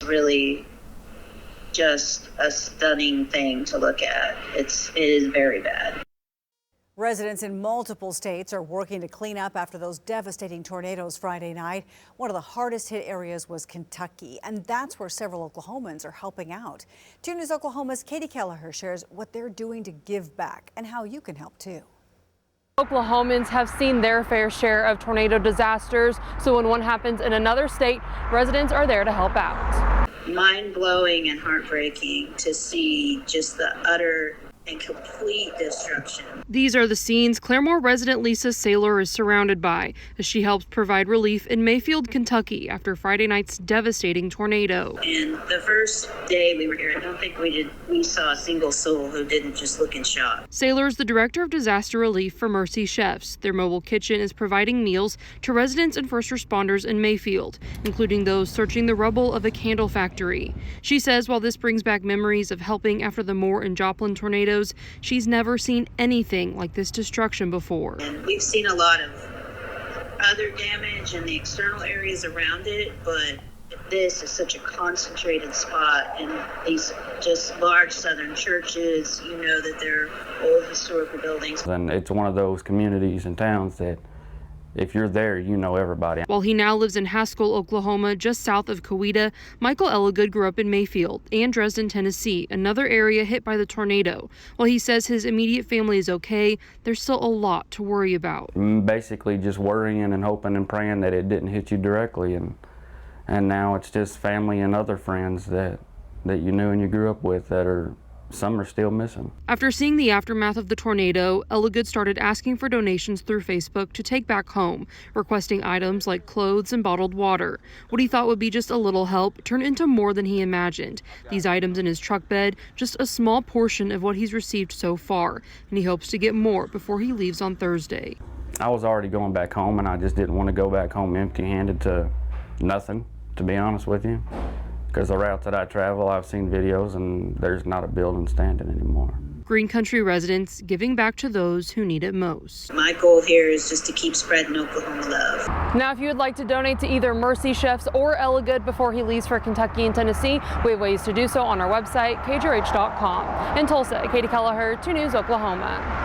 Really just a stunning thing to look at. It is very bad. Residents in multiple states are working to clean up after those devastating tornadoes Friday night. One of the hardest hit areas was Kentucky, and that's where several Oklahomans are helping out. 2 News Oklahoma's Katie Kelleher shares what they're doing to give back and how you can help too. Oklahomans have seen their fair share of tornado disasters, so when one happens in another state, residents are there to help out. Mind-blowing and heartbreaking to see just the utter and complete destruction. These are the scenes Claremore resident Lisa Saylor is surrounded by as she helps provide relief in Mayfield, Kentucky after Friday night's devastating tornado. And the first day we were here, I don't think we saw a single soul who didn't just look in shock. Saylor is the director of disaster relief for Mercy Chefs. Their mobile kitchen is providing meals to residents and first responders in Mayfield, including those searching the rubble of a candle factory. She says while this brings back memories of helping after the Moore and Joplin tornadoes, she's never seen anything like this destruction before. And we've seen a lot of other damage in the external areas around it, but this is such a concentrated spot in these just large southern churches. You know that they're old historical buildings. And it's one of those communities and towns that if you're there, you know everybody. While he now lives in Haskell, Oklahoma, just south of Coweta, Michael Elligood grew up in Mayfield and Dresden, Tennessee, another area hit by the tornado. While he says his immediate family is okay, there's still a lot to worry about. Basically just worrying and hoping and praying that it didn't hit you directly, and now it's just family and other friends that you knew and you grew up with that some are still missing. After seeing the aftermath of the tornado, Elligood started asking for donations through Facebook to take back home, requesting items like clothes and bottled water. What he thought would be just a little help turned into more than he imagined. These items in his truck bed, just a small portion of what he's received so far, and he hopes to get more before he leaves on Thursday. I was already going back home, and I just didn't want to go back home empty-handed to nothing, to be honest with you. Because the routes that I travel, I've seen videos, and there's not a building standing anymore. Green Country residents giving back to those who need it most. My goal here is just to keep spreading Oklahoma love. Now, if you would like to donate to either Mercy Chefs or Elligood before he leaves for Kentucky and Tennessee, we have ways to do so on our website, kjrh.com. In Tulsa, Katie Kelleher, 2 News Oklahoma.